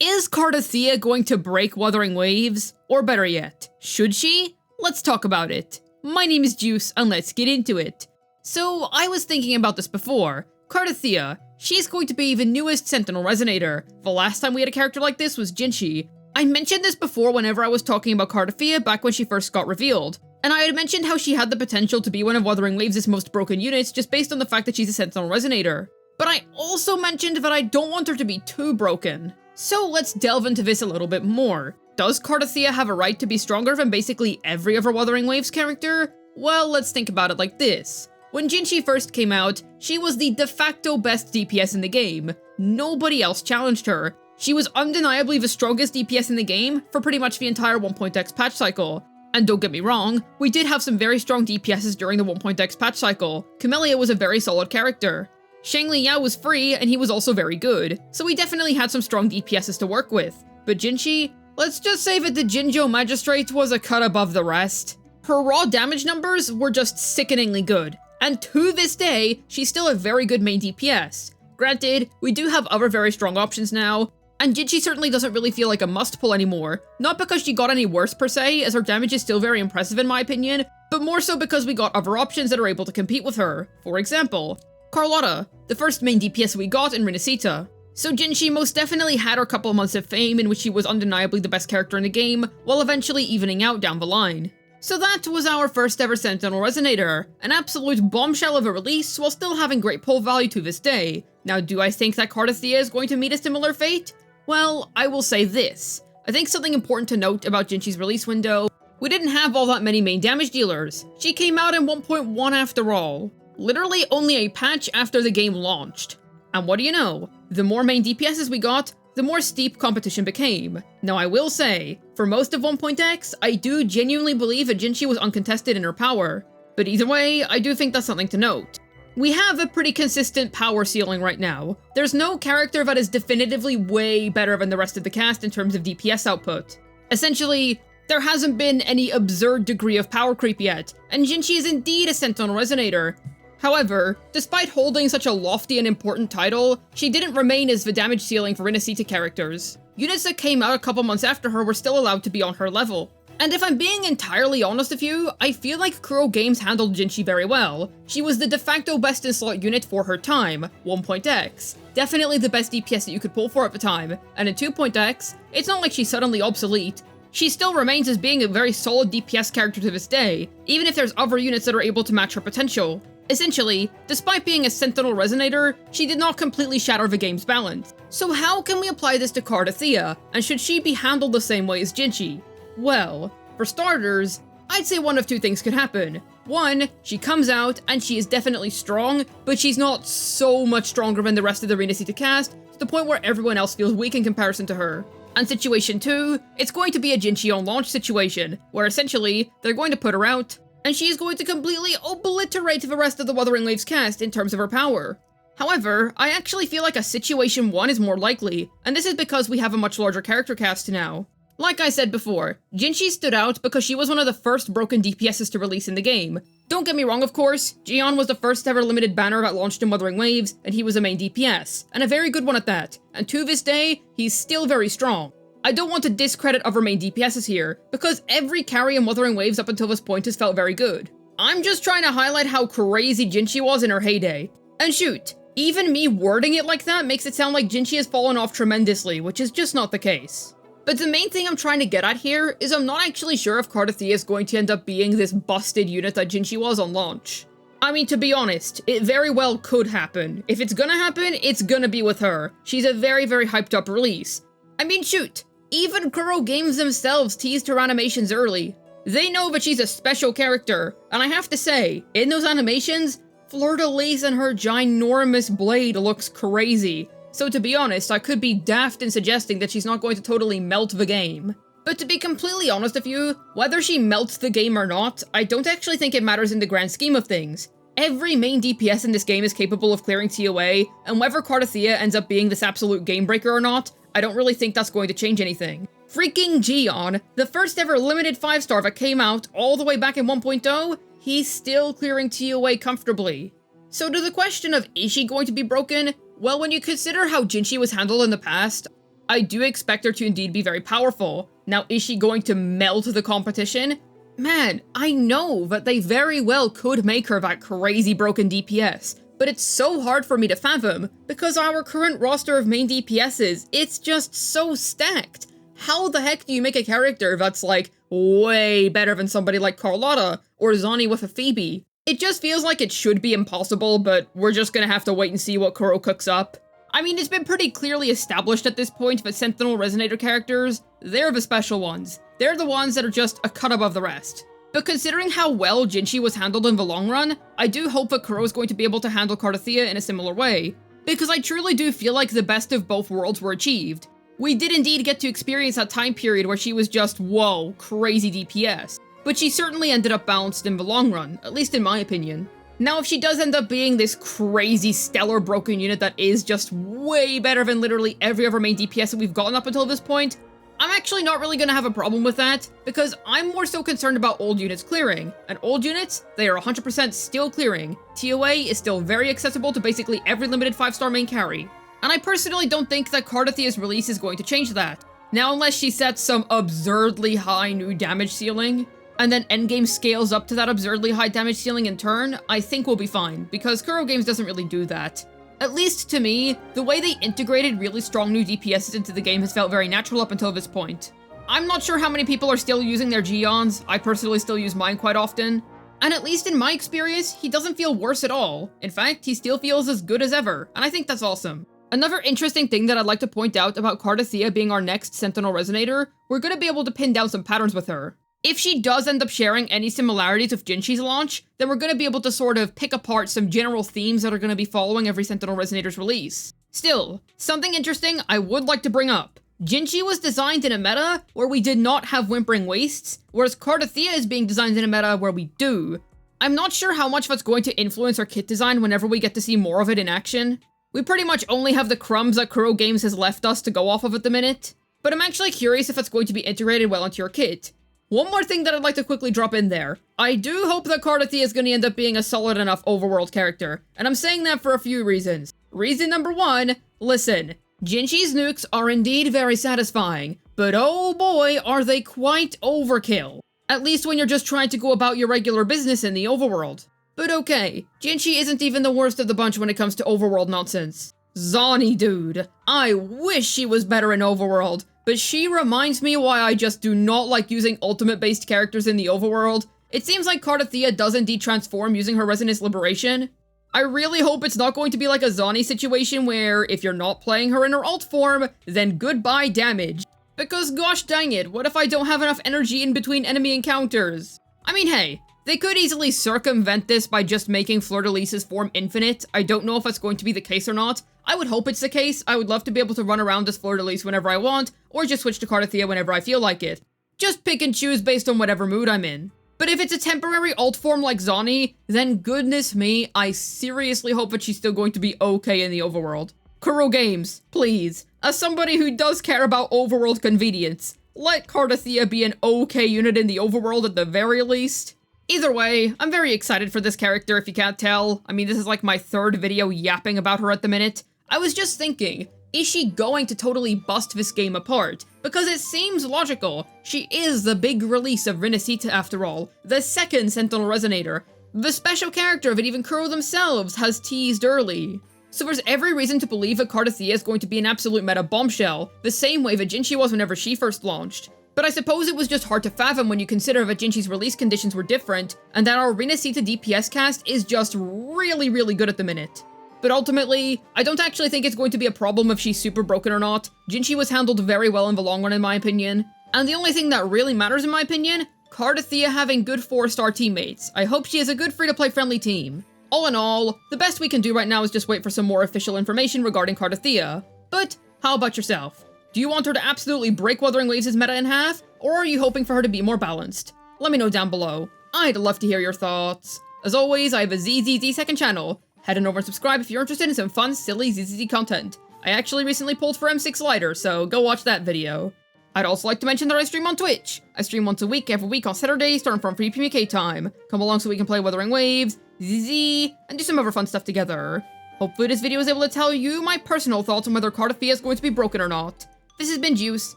Is Cartethyia going to break Wuthering Waves? Or better yet, should she? Let's talk about it. My name is Juice, and let's get into it. So, I was thinking about this before. Cartethyia, she's going to be the newest Sentinel Resonator. The last time we had a character like this was Jinchi. I mentioned this before whenever I was talking about Cartethyia back when she first got revealed. And I had mentioned how she had the potential to be one of Wuthering Waves' most broken units just based on the fact that she's a Sentinel Resonator. But I also mentioned that I don't want her to be too broken. So let's delve into this a little bit more. Does Cartethyia have a right to be stronger than basically every other Wuthering Waves character? Well, let's think about it like this. When Jinchi first came out, she was the de facto best DPS in the game. Nobody else challenged her. She was undeniably the strongest DPS in the game for pretty much the entire 1.x patch cycle. And don't get me wrong, we did have some very strong DPSs during the 1.x patch cycle. Camellia was a very solid character. Shangli Yao was free, and he was also very good, so we definitely had some strong DPSs to work with. But Jinchi, let's just say that the Jinzhou Magistrate was a cut above the rest. Her raw damage numbers were just sickeningly good, and to this day, she's still a very good main DPS. Granted, we do have other very strong options now, and Jinchi certainly doesn't really feel like a must-pull anymore, not because she got any worse per se, as her damage is still very impressive in my opinion, but more so because we got other options that are able to compete with her. For example, Carlotta, the first main DPS we got in Renacita. So Jinchi most definitely had her couple of months of fame in which she was undeniably the best character in the game, while eventually evening out down the line. So that was our first ever Sentinel Resonator, an absolute bombshell of a release while still having great pull value to this day. Now, do I think that Cartethyia is going to meet a similar fate? Well, I will say this. I think something important to note about Jinchi's release window, we didn't have all that many main damage dealers. She came out in 1.1 after all. Literally only a patch after the game launched. And what do you know? The more main DPSs we got, the more steep competition became. Now I will say, for most of 1.x, I do genuinely believe that Jinchi was uncontested in her power. But either way, I do think that's something to note. We have a pretty consistent power ceiling right now. There's no character that is definitively way better than the rest of the cast in terms of DPS output. Essentially, there hasn't been any absurd degree of power creep yet, and Jinchi is indeed a Sentinel Resonator. However, despite holding such a lofty and important title, she didn't remain as the damage ceiling for Renacita characters. Units that came out a couple months after her were still allowed to be on her level. And if I'm being entirely honest with you, I feel like Kuro Games handled Jinchi very well. She was the de facto best in slot unit for her time, 1.x. Definitely the best DPS that you could pull for at the time, and in 2.x, it's not like she's suddenly obsolete. She still remains as being a very solid DPS character to this day, even if there's other units that are able to match her potential. Essentially, despite being a Sentinel Resonator, she did not completely shatter the game's balance. So how can we apply this to Cartethyia, and should she be handled the same way as Jinchi? Well, for starters, I'd say one of two things could happen. One, she comes out and she is definitely strong, but she's not so much stronger than the rest of the Renacita cast, to the point where everyone else feels weak in comparison to her. And situation two, it's going to be a Jinchi on launch situation, where essentially, they're going to put her out, and she is going to completely obliterate the rest of the Wuthering Waves cast in terms of her power. However, I actually feel like a situation 1 is more likely, and this is because we have a much larger character cast now. Like I said before, Jinchi stood out because she was one of the first broken DPSs to release in the game. Don't get me wrong, of course, Jian was the first ever limited banner that launched in Wuthering Waves, and he was a main DPS, and a very good one at that, and to this day, he's still very strong. I don't want to discredit other main DPSs here, because every carry in Wuthering Waves up until this point has felt very good. I'm just trying to highlight how crazy Jinchi was in her heyday. And shoot, even me wording it like that makes it sound like Jinchi has fallen off tremendously, which is just not the case. But the main thing I'm trying to get at here is I'm not actually sure if Cartethyia is going to end up being this busted unit that Jinchi was on launch. I mean, to be honest, it very well could happen. If it's gonna happen, it's gonna be with her. She's a very, very hyped up release. I mean, shoot, even Kuro Games themselves teased her animations early. They know that she's a special character, and I have to say, in those animations, Fleur-de-Lis and her ginormous blade looks crazy. So to be honest, I could be daft in suggesting that she's not going to totally melt the game. But to be completely honest with you, whether she melts the game or not, I don't actually think it matters in the grand scheme of things. Every main DPS in this game is capable of clearing TOA, and whether Cartethyia ends up being this absolute game breaker or not, I don't really think that's going to change anything. Freaking Jian, the first ever limited 5-star that came out all the way back in 1.0, he's still clearing TOA comfortably. So to the question of is she going to be broken, well, when you consider how Jinchi was handled in the past, I do expect her to indeed be very powerful. Now, is she going to melt the competition? Man, I know that they very well could make her that crazy broken DPS, but it's so hard for me to fathom, because our current roster of main DPSs, it's just so stacked. How the heck do you make a character that's like, way better than somebody like Carlotta, or Zani with a Phoebe? It just feels like it should be impossible, but we're just gonna have to wait and see what Kuro cooks up. I mean, it's been pretty clearly established at this point that Sentinel Resonator characters, they're the special ones. They're the ones that are just a cut above the rest. But considering how well Jinchi was handled in the long run, I do hope that Kuro is going to be able to handle Cartethyia in a similar way, because I truly do feel like the best of both worlds were achieved. We did indeed get to experience that time period where she was just, whoa, crazy DPS, but she certainly ended up balanced in the long run, at least in my opinion. Now, if she does end up being this crazy stellar broken unit that is just way better than literally every other main DPS that we've gotten up until this point, I'm actually not really gonna have a problem with that, because I'm more so concerned about old units clearing. And old units, they are 100% still clearing. TOA is still very accessible to basically every limited 5-star main carry. And I personally don't think that Cartethia's release is going to change that. Now, unless she sets some absurdly high new damage ceiling, and then endgame scales up to that absurdly high damage ceiling in turn, I think we'll be fine, because Kuro Games doesn't really do that. At least to me, the way they integrated really strong new DPSs into the game has felt very natural up until this point. I'm not sure how many people are still using their Geons, I personally still use mine quite often, and at least in my experience, he doesn't feel worse at all. In fact, he still feels as good as ever, and I think that's awesome. Another interesting thing that I'd like to point out about Cartethyia being our next Sentinel Resonator, we're gonna be able to pin down some patterns with her. If she does end up sharing any similarities with Jinchi's launch, then we're going to be able to sort of pick apart some general themes that are going to be following every Sentinel Resonator's release. Still, something interesting I would like to bring up. Jinchi was designed in a meta where we did not have Whimpering Wastes, whereas Cartethyia is being designed in a meta where we do. I'm not sure how much that's going to influence our kit design whenever we get to see more of it in action. We pretty much only have the crumbs that Kuro Games has left us to go off of at the minute, but I'm actually curious if it's going to be integrated well into your kit. One more thing that I'd like to quickly drop in there. I do hope that Cartethyia is going to end up being a solid enough overworld character, and I'm saying that for a few reasons. Reason number one, listen, Jinchi's nukes are indeed very satisfying, but oh boy are they quite overkill. At least when you're just trying to go about your regular business in the overworld. But okay, Jinchi isn't even the worst of the bunch when it comes to overworld nonsense. Zani, dude, I wish she was better in overworld. But she reminds me why I just do not like using ultimate-based characters in the overworld. It seems like Cartethyia does indeed transform using her Resonance Liberation. I really hope it's not going to be like a Zani situation where if you're not playing her in her ult form, then goodbye damage. Because gosh dang it, what if I don't have enough energy in between enemy encounters? I mean, hey, they could easily circumvent this by just making Fleur-de-Lis's form infinite. I don't know if that's going to be the case or not. I would hope it's the case. I would love to be able to run around as Fleur-de-Lis whenever I want, or just switch to Cartethyia whenever I feel like it. Just pick and choose based on whatever mood I'm in. But if it's a temporary ult form like Zani, then goodness me, I seriously hope that she's still going to be okay in the overworld. Kuro Games, please, as somebody who does care about overworld convenience, let Cartethyia be an okay unit in the overworld at the very least. Either way, I'm very excited for this character if you can't tell. I mean, this is like my third video yapping about her at the minute. I was just thinking, is she going to totally bust this game apart? Because it seems logical. She is the big release of Renacita after all, the second Sentinel Resonator. The special character that even Kuro themselves has teased early. So there's every reason to believe that Cartethyia is going to be an absolute meta bombshell, the same way that Jinchi was whenever she first launched. But I suppose it was just hard to fathom when you consider that Jinchi's release conditions were different, and that our Renacita DPS cast is just really, really good at the minute. But ultimately, I don't actually think it's going to be a problem if she's super broken or not. Jinchi was handled very well in the long run in my opinion. And the only thing that really matters in my opinion, Cartethyia having good 4-star teammates. I hope she has a good free-to-play friendly team. All in all, the best we can do right now is just wait for some more official information regarding Cartethyia. But how about yourself? Do you want her to absolutely break Wuthering Waves' meta in half, or are you hoping for her to be more balanced? Let me know down below. I'd love to hear your thoughts. As always, I have a ZZZ second channel. Head on over and subscribe if you're interested in some fun, silly ZZZ content. I actually recently pulled for M6 Lighter, so go watch that video. I'd also like to mention that I stream on Twitch. I stream once a week, every week on Saturdays, starting from 3 PMK time. Come along so we can play Wuthering Waves, ZZZ, and do some other fun stuff together. Hopefully this video was able to tell you my personal thoughts on whether Cartethyia is going to be broken or not. This has been Juice,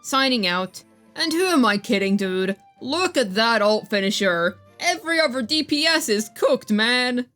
signing out. And who am I kidding, dude? Look at that ult finisher. Every other DPS is cooked, man.